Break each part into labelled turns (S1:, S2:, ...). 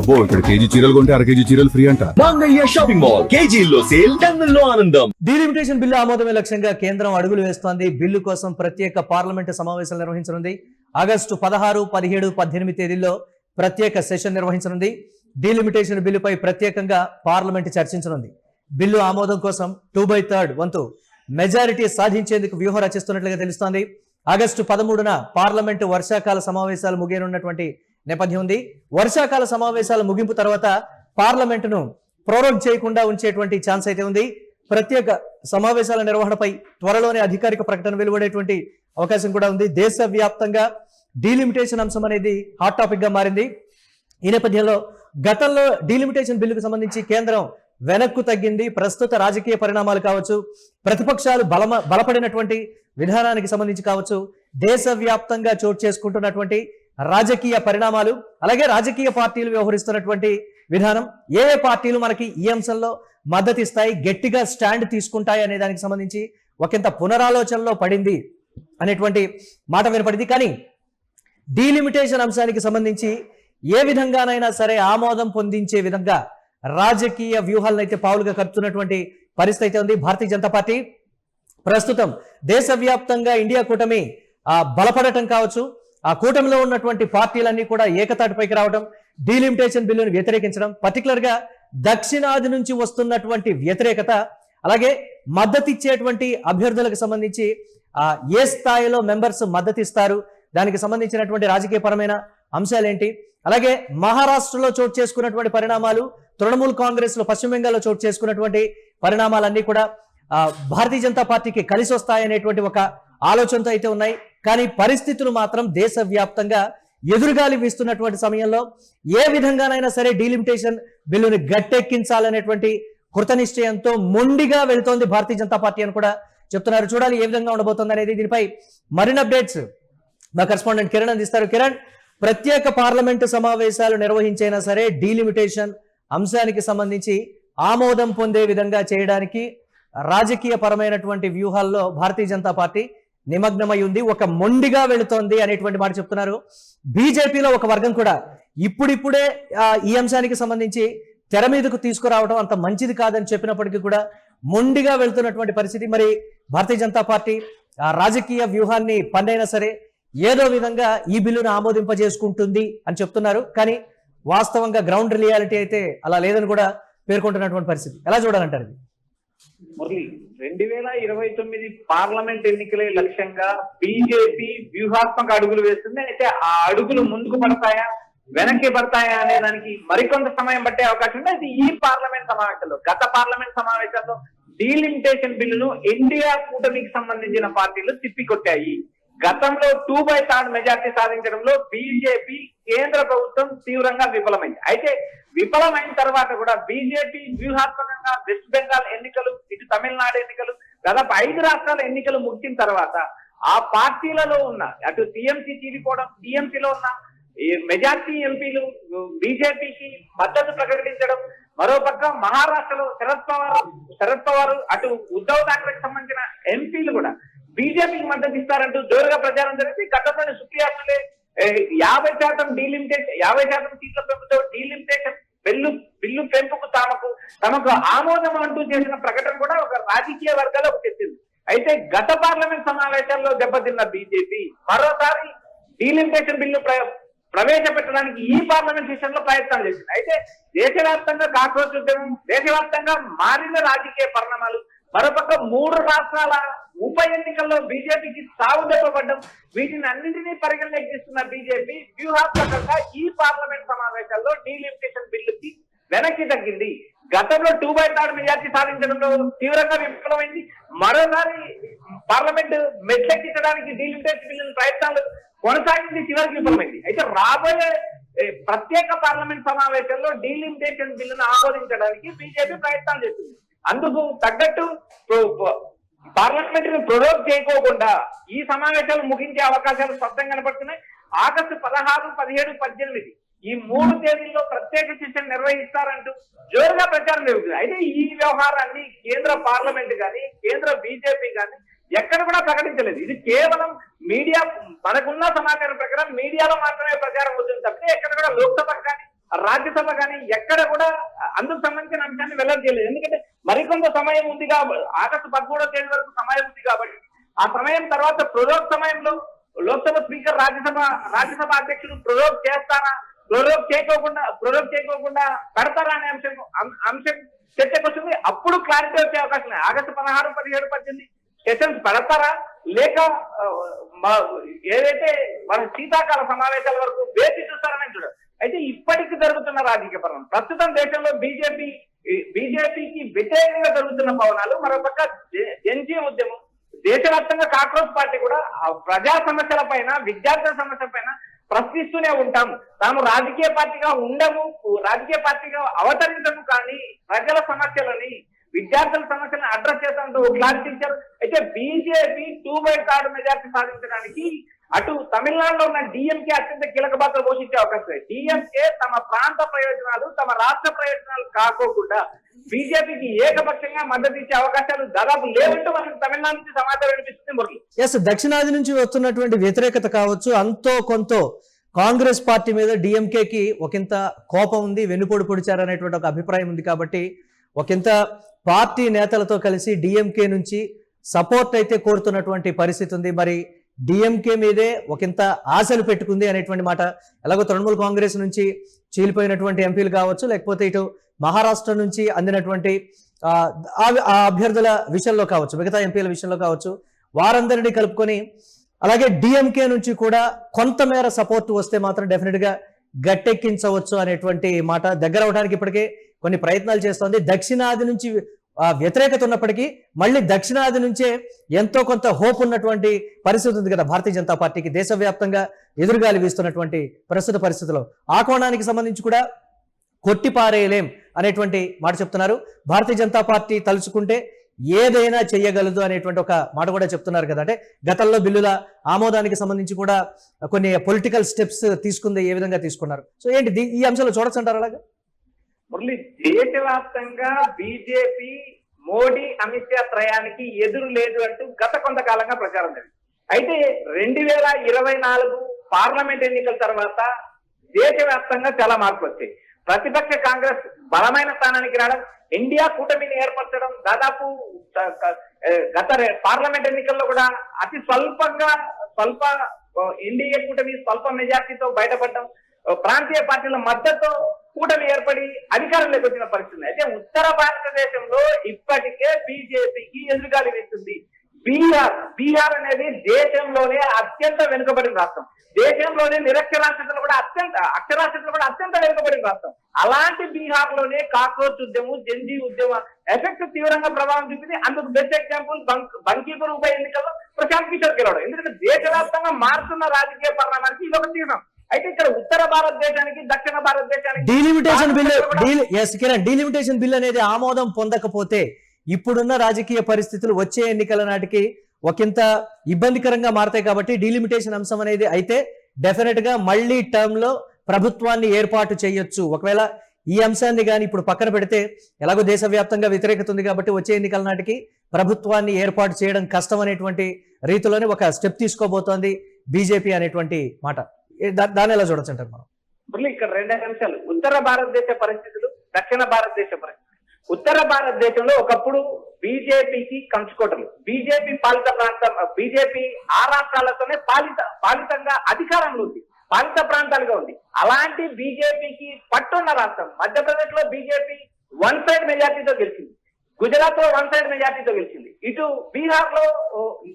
S1: అబ్బో ఇక్కడ కేజీ చీరలు కొంటే అర కేజీ చీరలు ఫ్రీ అంట.
S2: మంగయ్య షాపింగ్ మాల్ కేజీల్లో సేల్ టన్నుల్లో ఆనందం.
S3: డీలిమిటేషన్ బిల్లు ఆమోదమే లక్ష్యంగా కేంద్రం అడుగులు వేస్తోంది. బిల్లు కోసం ప్రత్యేక పార్లమెంటు సమావేశాలు నిర్వహించనుంది. ఆగస్టు 16, 17, 18 తేదీల్లో ప్రత్యేక సెషన్ నిర్వహించనుంది. డీలిమిటేషన్ బిల్లుపై ప్రత్యేకంగా పార్లమెంటు చర్చించనుంది. బిల్లు ఆమోదం కోసం 2/3 వంతు మెజారిటీ సాధించేందుకు వ్యూహం రచిస్తున్నట్లుగా తెలుస్తోంది. ఆగస్టు 13న పార్లమెంటు వర్షాకాల సమావేశాలు ముగియనున్నటువంటి నేపథ్యం ఉంది. వర్షాకాల సమావేశాల ముగింపు తర్వాత పార్లమెంటును ప్రోరోగ్ చేయకుండా ఉంచేటువంటి ఛాన్స్ అయితే ఉంది. ప్రత్యేక సమావేశాల నిర్వహణపై త్వరలోనే అధికారిక ప్రకటన వెలువడేటువంటి అవకాశం కూడా ఉంది. దేశవ్యాప్తంగా డీలిమిటేషన్ అంశం అనేది హాట్ టాపిక్ గా మారింది. ఈ నేపథ్యంలో గతంలో డీలిమిటేషన్ బిల్లుకు సంబంధించి కేంద్రం వెనక్కు తగ్గింది. ప్రస్తుత రాజకీయ పరిణామాలు కావచ్చు, ప్రతిపక్షాలు బలపడినటువంటి విధానానికి సంబంధించి కావచ్చు, దేశవ్యాప్తంగా చోటు చేసుకుంటున్నటువంటి రాజకీయ పరిణామాలు, అలాగే రాజకీయ పార్టీలు వ్యవహరిస్తున్నటువంటి విధానం, ఏ పార్టీలు మనకి ఈ అంశంలో మద్దతు ఇస్తాయి, గట్టిగా స్టాండ్ తీసుకుంటాయి అనే దానికి సంబంధించి ఒకంత పునరాలోచనలో పడింది అనేటువంటి మాట వినపడింది. కానీ డీలిమిటేషన్ అంశానికి సంబంధించి ఏ విధంగానైనా సరే ఆమోదం పొందించే విధంగా రాజకీయ వ్యూహాలను అయితే పావులుగా కలుపుతున్నటువంటి పరిస్థితి ఉంది. భారతీయ జనతా పార్టీ ప్రస్తుతం దేశవ్యాప్తంగా ఇండియా కూటమి బలపడటం కావచ్చు, ఆ కూటమిలో ఉన్నటువంటి పార్టీలన్నీ కూడా ఏకతాటిపైకి రావడం, డీలిమిటేషన్ బిల్లును వ్యతిరేకించడం, పర్టికులర్ గా దక్షిణాది నుంచి వస్తున్నటువంటి వ్యతిరేకత, అలాగే మద్దతు ఇచ్చేటువంటి అభ్యర్థులకు సంబంధించి ఏ స్థాయిలో మెంబర్స్ మద్దతు ఇస్తారు, దానికి సంబంధించినటువంటి రాజకీయ పరమైన అంశాలేంటి, అలాగే మహారాష్ట్రలో చోటు చేసుకున్నటువంటి పరిణామాలు, తృణమూల్ కాంగ్రెస్ లో పశ్చిమ బెంగాల్లో చోటు చేసుకున్నటువంటి పరిణామాలన్నీ కూడా భారతీయ జనతా పార్టీకి కలిసి వస్తాయనేటువంటి ఒక ఆలోచనతో అయితే ఉన్నాయి. కానీ పరిస్థితులు మాత్రం దేశవ్యాప్తంగా ఎదురుగాలి వీస్తున్నటువంటి సమయంలో ఏ విధంగానైనా సరే డీలిమిటేషన్ బిల్లుని గట్టెక్కించాలనేటువంటి కృతనిశ్చయంతో మొండిగా వెళ్తోంది భారతీయ జనతా పార్టీ అని కూడా చెప్తున్నారు. చూడాలి ఏ విధంగా ఉండబోతుంది అనేది. దీనిపై మరిన్ని అప్డేట్స్ మా కరెస్పాండెంట్ కిరణ్ అందిస్తారు. కిరణ్, ప్రత్యేక పార్లమెంటు సమావేశాలు నిర్వహించైనా సరే డీలిమిటేషన్ అంశానికి సంబంధించి ఆమోదం పొందే విధంగా చేయడానికి రాజకీయ పరమైనటువంటి వ్యూహాల్లో భారతీయ జనతా పార్టీ నిమగ్నమై ఉంది. ఒక మొండిగా వెళుతోంది అనేటువంటి మాట చెప్తున్నారు. బీజేపీలో ఒక వర్గం కూడా ఇప్పుడిప్పుడే ఈ అంశానికి సంబంధించి తెర మీదకు తీసుకురావడం అంత మంచిది కాదని చెప్పినప్పటికీ కూడా మొండిగా వెళ్తున్నటువంటి పరిస్థితి. మరి భారతీయ జనతా పార్టీ రాజకీయ వ్యూహాన్ని పన్నైనా సరే ఏదో విధంగా ఈ బిల్లును ఆమోదింపజేసుకుంటుంది అని చెప్తున్నారు. కానీ వాస్తవంగా గ్రౌండ్ రియాలిటీ అయితే అలా లేదని కూడా పేర్కొంటున్నటువంటి పరిస్థితి. ఎలా చూడాలంటారు ఇది?
S4: మురళి, 2029 పార్లమెంట్ ఎన్నికలే లక్ష్యంగా బీజేపీ వ్యూహాత్మక అడుగులు వేస్తుంది. అయితే ఆ అడుగులు ముందుకు పడతాయా వెనక్కి పడతాయా అనే దానికి మరికొంత సమయం పట్టే అవకాశం ఉంది. అయితే ఈ పార్లమెంట్ సమావేశంలో, గత పార్లమెంట్ సమావేశాల్లో డీలిమిటేషన్ బిల్లును ఇండియా కూటమికి సంబంధించిన పార్టీలు తిప్పికొట్టాయి. గతంలో 2/3 మెజార్టీ సాధించడంలో బీజేపీ కేంద్ర ప్రభుత్వం తీవ్రంగా విఫలమైంది. అయితే విఫలమైన తర్వాత కూడా బీజేపీ వ్యూహాత్మకంగా వెస్ట్ బెంగాల్ ఎన్నికలు, ఇటు తమిళనాడు ఎన్నికలు, దాదాపు 5 రాష్ట్రాల ఎన్నికలు ముగిసిన తర్వాత ఆ పార్టీలలో ఉన్న అటు టీఎంసీ చీలిపోవడం, టీఎంసీలో ఉన్న మెజార్టీ ఎంపీలు బీజేపీకి మద్దతు ప్రకటించడం, మరోపక్క మహారాష్ట్రలో శరద్ పవార్ అటు ఉద్ధవ్ ఠాక్రేకి సంబంధించిన ఎంపీలు కూడా బీజేపీకి మద్దతు ఇస్తారంటూ జోరుగా ప్రచారం జరిగింది. గతంలోని సుప్రియాసులే 50% డీలిమిటేషన్, 50% సీట్ల పెంపుతో డీలిమిటేషన్ బిల్లు పెంపుకు తమకు ఆమోదం అంటూ చేసిన ప్రకటన కూడా ఒక రాజకీయ వర్గాల్లో తెచ్చింది. అయితే గత పార్లమెంట్ సమావేశాల్లో దెబ్బతిన్న బీజేపీ మరోసారి డీలిమిటేషన్ బిల్లు ప్రవేశపెట్టడానికి ఈ పార్లమెంట్ సెషన్ లో ప్రయత్నాలు చేసింది. అయితే దేశవ్యాప్తంగా కాక్రోచ్ ఉద్యమం, దేశవ్యాప్తంగా మారిన రాజకీయ పరిణామాలు, మరోపక్క 3 రాష్ట్రాల ఉప ఎన్నికల్లో బీజేపీకి సాగు దెబ్బపడ్డం, వీటిని అన్నింటినీ పరిగణలోకి తీసుకున్న బీజేపీ వ్యూహాత్మకంగా ఈ పార్లమెంట్ సమావేశాల్లో డీలిమిటేషన్ బిల్లుకి వెనక్కి తగ్గింది. గతంలో 2/3 మెజార్టీ సాధించడంలో తీవ్రంగా విఫలమైంది. మరోసారి పార్లమెంట్ మెట్లెక్కించడానికి డీలిమిటేషన్ బిల్లు ప్రయత్నాలు కొనసాగింది, చివరికి విఫలమైంది. అయితే రాబోయే ప్రత్యేక పార్లమెంట్ సమావేశంలో డీలిమిటేషన్ బిల్లును ఆమోదించడానికి బీజేపీ ప్రయత్నాలు చేస్తుంది. అందుకు తగ్గట్టు పార్లమెంట్ ని ప్రొరోగ్ చేయకోకుండా ఈ సమావేశాలు ముగించే అవకాశాలు స్పష్టంగా కనపడుతున్నాయి. ఆగస్టు 16, 17, 18 ఈ 3 తేదీల్లో ప్రత్యేక సెషన్ నిర్వహిస్తారంటూ జోరుగా ప్రచారం జరుగుతుంది. అయితే ఈ వ్యవహారాన్ని కేంద్ర పార్లమెంట్ కానీ, కేంద్ర బీజేపీ కానీ ఎక్కడ కూడా ప్రకటించలేదు. ఇది కేవలం మీడియా, మనకున్న సమాచారం ప్రకారం మీడియాలో మాత్రమే ప్రచారం అవుతుంది తప్పితే ఎక్కడ కూడా లోక్సభ కానీ రాజ్యసభ కానీ ఎక్కడ కూడా అందుకు సంబంధించిన అంశాన్ని వెల్లడి చేయలేదు. ఎందుకంటే మరికొంత సమయం ఉంది కాబట్టి, ఆగస్టు 13వ తేదీ వరకు సమయం ఉంది కాబట్టి, ఆ సమయం తర్వాత ప్రొరోగ్ సమయంలో లోక్సభ స్పీకర్ రాజ్యసభ అధ్యక్షుడు ప్రొరోగ్ చేస్తారా, ప్రొరోగ్ చేయకోకుండా పెడతారా అనే అంశం చర్చకు వస్తుంది. అప్పుడు క్లారిటీ వచ్చే అవకాశం లేదు. ఆగస్టు 16, 17, 18 సెషన్స్ పెడతారా, లేక ఏదైతే మన శీతాకాల సమావేశాల వరకు వేచి చూస్తారని చూడాలి. అయితే ఇప్పటికి జరుగుతున్న రాజకీయ పరిణామం, ప్రస్తుతం దేశంలో బీజేపీకి వ్యతిరేకంగా జరుగుతున్న పవనాలు, మరోపక్క జన్జీ ఉద్యమం, దేశవ్యాప్తంగా కాంగ్రెస్ పార్టీ కూడా ప్రజా సమస్యల పైన, విద్యార్థుల సమస్యల పైన ప్రశ్నిస్తూనే ఉంటాం. తాము రాజకీయ పార్టీగా ఉండము, రాజకీయ పార్టీగా అవతరించము, కానీ ప్రజల సమస్యలని, విద్యార్థుల సమస్యలను అడ్రస్ చేస్తామంటూ క్లారిటీ ఇచ్చారు. అయితే బీజేపీ 2/3 మెజార్టీ సాధించడానికి అటు తమిళనాడులో ఉన్న డిఎంకే అత్యంత కీలక పాత్ర పోషించే అవకాశం లేదు. డిఎంకే తమ ప్రాంత ప్రయోజనాలు, తమ రాష్ట్ర ప్రయోజనాలు కాకోకుండా బీజేపీకి ఏకపక్షంగా మద్దతు ఇచ్చే అవకాశాలు దాదాపు లేవంటూ మనకు తమిళనాడు నుంచి సమాచారం వినిపిస్తుంది. మురళి,
S3: ఎస్, దక్షిణాది నుంచి వస్తున్నటువంటి వ్యతిరేకత కావచ్చు, అంతో కొంత కాంగ్రెస్ పార్టీ మీద డిఎంకేకి ఒకంత కోపం ఉంది, వెన్నుపోటు పొడిచారనేటువంటి ఒక అభిప్రాయం ఉంది. కాబట్టి ఒకంత పార్టీ నేతలతో కలిసి డిఎంకే నుంచి సపోర్ట్ అయితే కోరుతున్నటువంటి పరిస్థితి ఉంది. మరి డిఎంకే మీదే ఒకంత ఆశలు పెట్టుకుంది అనేటువంటి మాట. ఎలాగో తృణమూల్ కాంగ్రెస్ నుంచి చీలిపోయినటువంటి ఎంపీలు కావచ్చు, లేకపోతే ఇటు మహారాష్ట్ర నుంచి అందినటువంటి అభ్యర్థుల విషయంలో కావచ్చు, మిగతా ఎంపీల విషయంలో కావచ్చు, వారందరినీ కలుపుకొని, అలాగే డిఎంకే నుంచి కూడా కొంతమేర సపోర్ట్ వస్తే మాత్రం డెఫినెట్ గా గట్టెక్కించవచ్చు అనేటువంటి మాట. దగ్గర అవడానికి ఇప్పటికే కొన్ని ప్రయత్నాలు చేస్తోంది. దక్షిణాది నుంచి వ్యతిరేకత ఉన్నప్పటికీ మళ్ళీ దక్షిణాది నుంచే ఎంతో కొంత హోప్ ఉన్నటువంటి పరిస్థితి ఉంది కదా భారతీయ జనతా పార్టీకి, దేశవ్యాప్తంగా ఎదురుగాలి వీస్తున్నటువంటి ప్రస్తుత పరిస్థితిలో. ఆ కోణానికి సంబంధించి కూడా కొట్టిపారేయలేం అనేటువంటి మాట చెప్తున్నారు. భారతీయ జనతా పార్టీ తలుచుకుంటే ఏదైనా చెయ్యగలదు అనేటువంటి ఒక మాట కూడా చెప్తున్నారు కదా. అంటే గతంలో బిల్లుల ఆమోదానికి సంబంధించి కూడా కొన్ని పొలిటికల్ స్టెప్స్ తీసుకుంది, ఏ విధంగా తీసుకున్నారు? సో ఏంటి ఈ అంశాలు చూడొచ్చు అంటారు అలాగా?
S4: మురళి, దేశవ్యాప్తంగా బీజేపీ మోడీ అమిత్ షా త్రయానికి ఎదురు లేదు అంటూ గత కొంతకాలంగా ప్రచారం జరిగింది. అయితే 2024 పార్లమెంట్ ఎన్నికల తర్వాత దేశవ్యాప్తంగా చాలా మార్పులు వచ్చాయి. ప్రతిపక్ష కాంగ్రెస్ బలమైన స్థానానికి రావడం, ఇండియా కూటమిని ఏర్పరచడం, దాదాపు గత పార్లమెంట్ ఎన్నికల్లో కూడా అతి స్వల్ప ఎన్డీఏ కూటమి స్వల్ప మెజార్టీతో బయటపడడం, ప్రాంతీయ పార్టీల మద్దతు కూటమి ఏర్పడి అధికారంలోకి వచ్చిన పరిస్థితి. అయితే ఉత్తర భారతదేశంలో ఇప్పటికే బీజేపీకి ఎదురుగాలి వేస్తుంది. బీహార్ అనేది దేశంలోనే అత్యంత వెనుకబడిన రాష్ట్రం, దేశంలోనే అక్షరాస్యతలు కూడా అత్యంత వెనుకబడిన రాష్ట్రం. అలాంటి బీహార్ లోనే కాక్రోచ్ ఉద్యమం, జన్జీ ఉద్యమం ఎఫెక్ట్ తీవ్రంగా ప్రభావం చూపింది. అందుకు బెస్ట్ ఎగ్జాంపుల్ బంకీపూర్ ఉప ఎన్నికల్లో ప్రశాంత్ కిషోర్ గెలవడం. ఎందుకంటే దేశవ్యాప్తంగా మారుతున్న రాజకీయ పరిణామానికి ఇది ఒక చిహ్నం. అయితే ఇక్కడ ఉత్తర భారతదేశానికి, దక్షిణ భారతదేశానికి
S3: డీలిమిటేషన్ బిల్ అనేది ఆమోదం పొందకపోతే ఇప్పుడున్న రాజకీయ పరిస్థితులు వచ్చే ఎన్నికల నాటికి ఒకంత ఇబ్బందికరంగా మారతాయి. కాబట్టి డీలిమిటేషన్ అంశం అనేది అయితే డెఫినెట్ గా మళ్ళీ టర్మ్ లో ప్రభుత్వాన్ని ఏర్పాటు చేయొచ్చు. ఒకవేళ ఈ అంశాన్ని కానీ ఇప్పుడు పక్కన పెడితే, ఎలాగో దేశవ్యాప్తంగా వ్యతిరేకత ఉంది కాబట్టి వచ్చే ఎన్నికల నాటికి ప్రభుత్వాన్ని ఏర్పాటు చేయడం కష్టం అనేటువంటి రీతిలోనే ఒక స్టెప్ తీసుకోబోతోంది బీజేపీ అనేటువంటి మాట. దాన్ని ఎలా చూడొచ్చు అంటారు మనం?
S4: ఇక్కడ 2 అంశాలు, ఉత్తర భారతదేశ పరిస్థితులు, దక్షిణ భారతదేశ పరిస్థితులు. ఉత్తర భారతదేశంలో ఒకప్పుడు బీజేపీకి కంచుకోటలు, బీజేపీ పాలిత ప్రాంతం, బీజేపీ ఆ రాష్ట్రాలతోనే పాలితంగా అధికారంలో ఉంది, పాలిత ప్రాంతాలుగా ఉంది. అలాంటి బీజేపీకి పట్టున్న రాష్ట్రం మధ్యప్రదేశ్ లో బీజేపీ 1 సైడ్ మెజార్టీతో గెలిచింది, గుజరాత్ లో 1 సైడ్ మెజార్టీతో గెలిచింది. ఇటు బీహార్ లో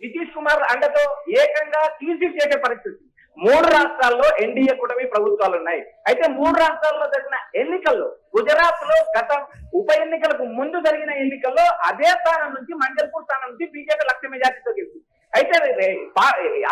S4: నితీష్ కుమార్ అండతో ఏకంగా తీర్చి చేసే పరిస్థితి. 3 రాష్ట్రాల్లో ఎన్డీఏ కూటమి ప్రభుత్వాలు ఉన్నాయి. అయితే 3 రాష్ట్రాల్లో జరిగిన ఎన్నికల్లో, గుజరాత్ లో గత ఉప ఎన్నికలకు ముందు జరిగిన ఎన్నికల్లో అదే స్థానం నుంచి, మంగళపూర్ స్థానం నుంచి బీజేపీ 1,00,000 మెజార్టీతో గెలిచింది. అయితే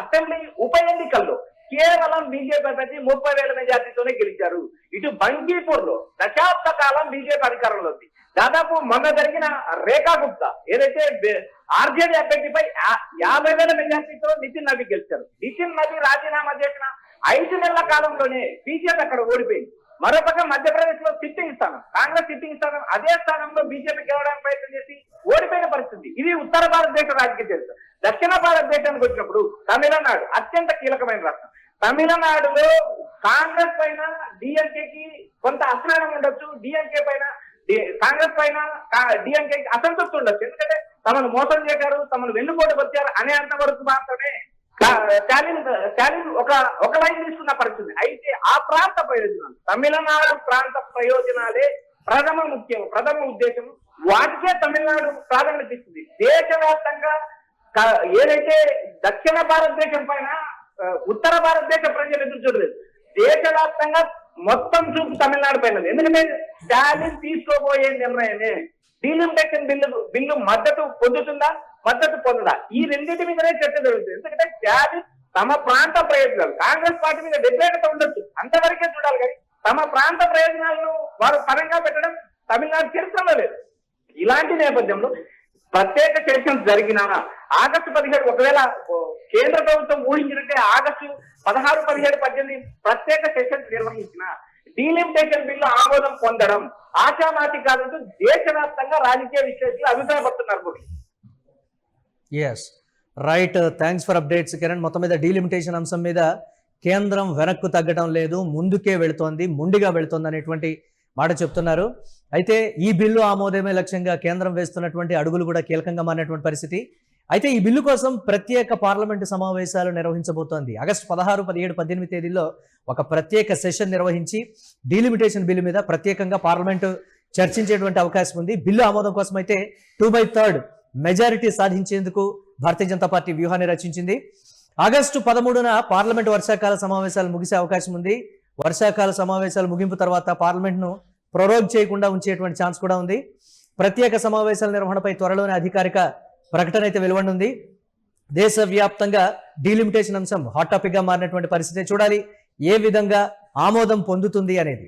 S4: అసెంబ్లీ ఉప ఎన్నికల్లో కేవలం బీజేపీ ప్రతి 30,000 మెజార్టీతోనే గెలిచారు. ఇటు బంకీపూర్ లో దశాబ్ద కాలం బీజేపీ అధికారంలో ఉంది. దాదాపు మొన్న జరిగిన రేఖా గుప్తా ఏదైతే ఆర్జేడీ అభ్యర్థిపై 50,000 మెజార్టీతో నితిన్ నబీ గెలిచారు. నితిన్ నబీ రాజీనామా చేసిన 5 నెలల కాలంలోనే బీజేపీ అక్కడ ఓడిపోయింది. మరోపక్క మధ్యప్రదేశ్ లో సిట్టింగ్ స్థానం, కాంగ్రెస్ సిట్టింగ్ స్థానం, అదే స్థానంలో బీజేపీ గెలవడానికి ప్రయత్నం చేసి ఓడిపోయిన పరిస్థితి. ఇది ఉత్తర భారతదేశ రాజకీయ చరిత్ర. దక్షిణ భారతదేశానికి వచ్చినప్పుడు తమిళనాడు అత్యంత కీలకమైన రాష్ట్రం. తమిళనాడులో కాంగ్రెస్ పైన డిఎంకేకి కొంత అసహనం ఉండొచ్చు, డిఎంకే పైన కాంగ్రెస్ పైన డిఎంకే అసంతృప్తి ఉండొచ్చు. ఎందుకంటే తమను మోసం చేశారు, తమను వెన్నుపోటు వచ్చారు అనేంత వరకు మాత్రమే స్టాలిన్ ఒక లైన్ తీసుకున్న పరిస్థితి. అయితే ఆ ప్రాంత ప్రయోజనాలు, తమిళనాడు ప్రాంత ప్రయోజనాలే ప్రథమ ఉద్దేశం. వాటికే తమిళనాడు ప్రాధాన్యత ఇస్తుంది. దేశవ్యాప్తంగా ఏదైతే దక్షిణ భారతదేశం పైన ఉత్తర భారతదేశ ప్రజలు ఎదురు చూడలేదు, దేశవ్యాప్తంగా మొత్తం చూపు తమిళనాడు పైన. ఎందుకంటే స్టాలిన్ తీసుకోబోయే నిర్ణయమే డీలిమిటేషన్ బిల్లు మద్దతు పొందుతుందా, మద్దతు పొందదా, ఈ రెండింటి మీదనే చర్చ జరుగుతుంది. ఎందుకంటే స్టాలిన్ తమ ప్రాంత ప్రయోజనాలు, కాంగ్రెస్ పార్టీ మీద వ్యతిరేకత ఉండొచ్చు, అంతవరకే చూడాలి. కానీ తమ ప్రాంత ప్రయోజనాలను వారు పరంగా పెట్టడం తమిళనాడు చరిత్రలో లేదు. ఇలాంటి నేపథ్యంలో ప్రత్యేక సెషన్స్ జరిగిన ఆగస్టు 17 ఒకవేళ కేంద్ర ప్రభుత్వం ఊహించినట్టే ఆగస్టు 16, 17, 18 ప్రత్యేక సెషన్స్ నిర్వహించిన డీలిమిటేషన్ బిల్లు ఆమోదం పొందడం ఆశామాతి కాదంటూ దేశవ్యాప్తంగా రాజకీయ విశ్లేషకులు అభిప్రాయపడుతున్నారు.
S3: Yes right, thanks for updates Kiran. మొత్తం మీద డీలిమిటేషన్ అంశం మీద కేంద్రం వెనక్కు తగ్గడం లేదు, ముందుకే వెళుతోంది, ముందుగా వెళుతోంది అనేటువంటి మాట చెప్తున్నారు. అయితే ఈ బిల్లు ఆమోదమే లక్ష్యంగా కేంద్రం వేస్తున్నటువంటి అడుగులు కూడా కీలకంగా మారినటువంటి పరిస్థితి. అయితే ఈ బిల్లు కోసం ప్రత్యేక పార్లమెంటు సమావేశాలు నిర్వహించబోతోంది. ఆగస్టు 16, 17, 18 తేదీల్లో ఒక ప్రత్యేక సెషన్ నిర్వహించి డీలిమిటేషన్ బిల్లు మీద ప్రత్యేకంగా పార్లమెంటు చర్చించేటువంటి అవకాశం ఉంది. బిల్లు ఆమోదం కోసం అయితే 2/3 మెజారిటీ సాధించేందుకు భారతీయ జనతా పార్టీ వ్యూహాన్ని రచించింది. ఆగస్టు 13న పార్లమెంటు వర్షాకాల సమావేశాలు ముగిసే అవకాశం ఉంది. వర్షాకాల సమావేశాలు ముగింపు తర్వాత పార్లమెంట్ను ప్రొరోగ్ చేయకుండా ఉంచేటువంటి ఛాన్స్ కూడా ఉంది. ప్రత్యేక సమావేశాల నిర్వహణపై త్వరలోనే అధికారిక ప్రకటన అయితే వెలువడనుంది. దేశవ్యాప్తంగా డీలిమిటేషన్ అంశం హాట్ టాపిక్ గా మారినటువంటి పరిస్థితి. చూడాలి ఏ విధంగా ఆమోదం పొందుతుంది అనేది.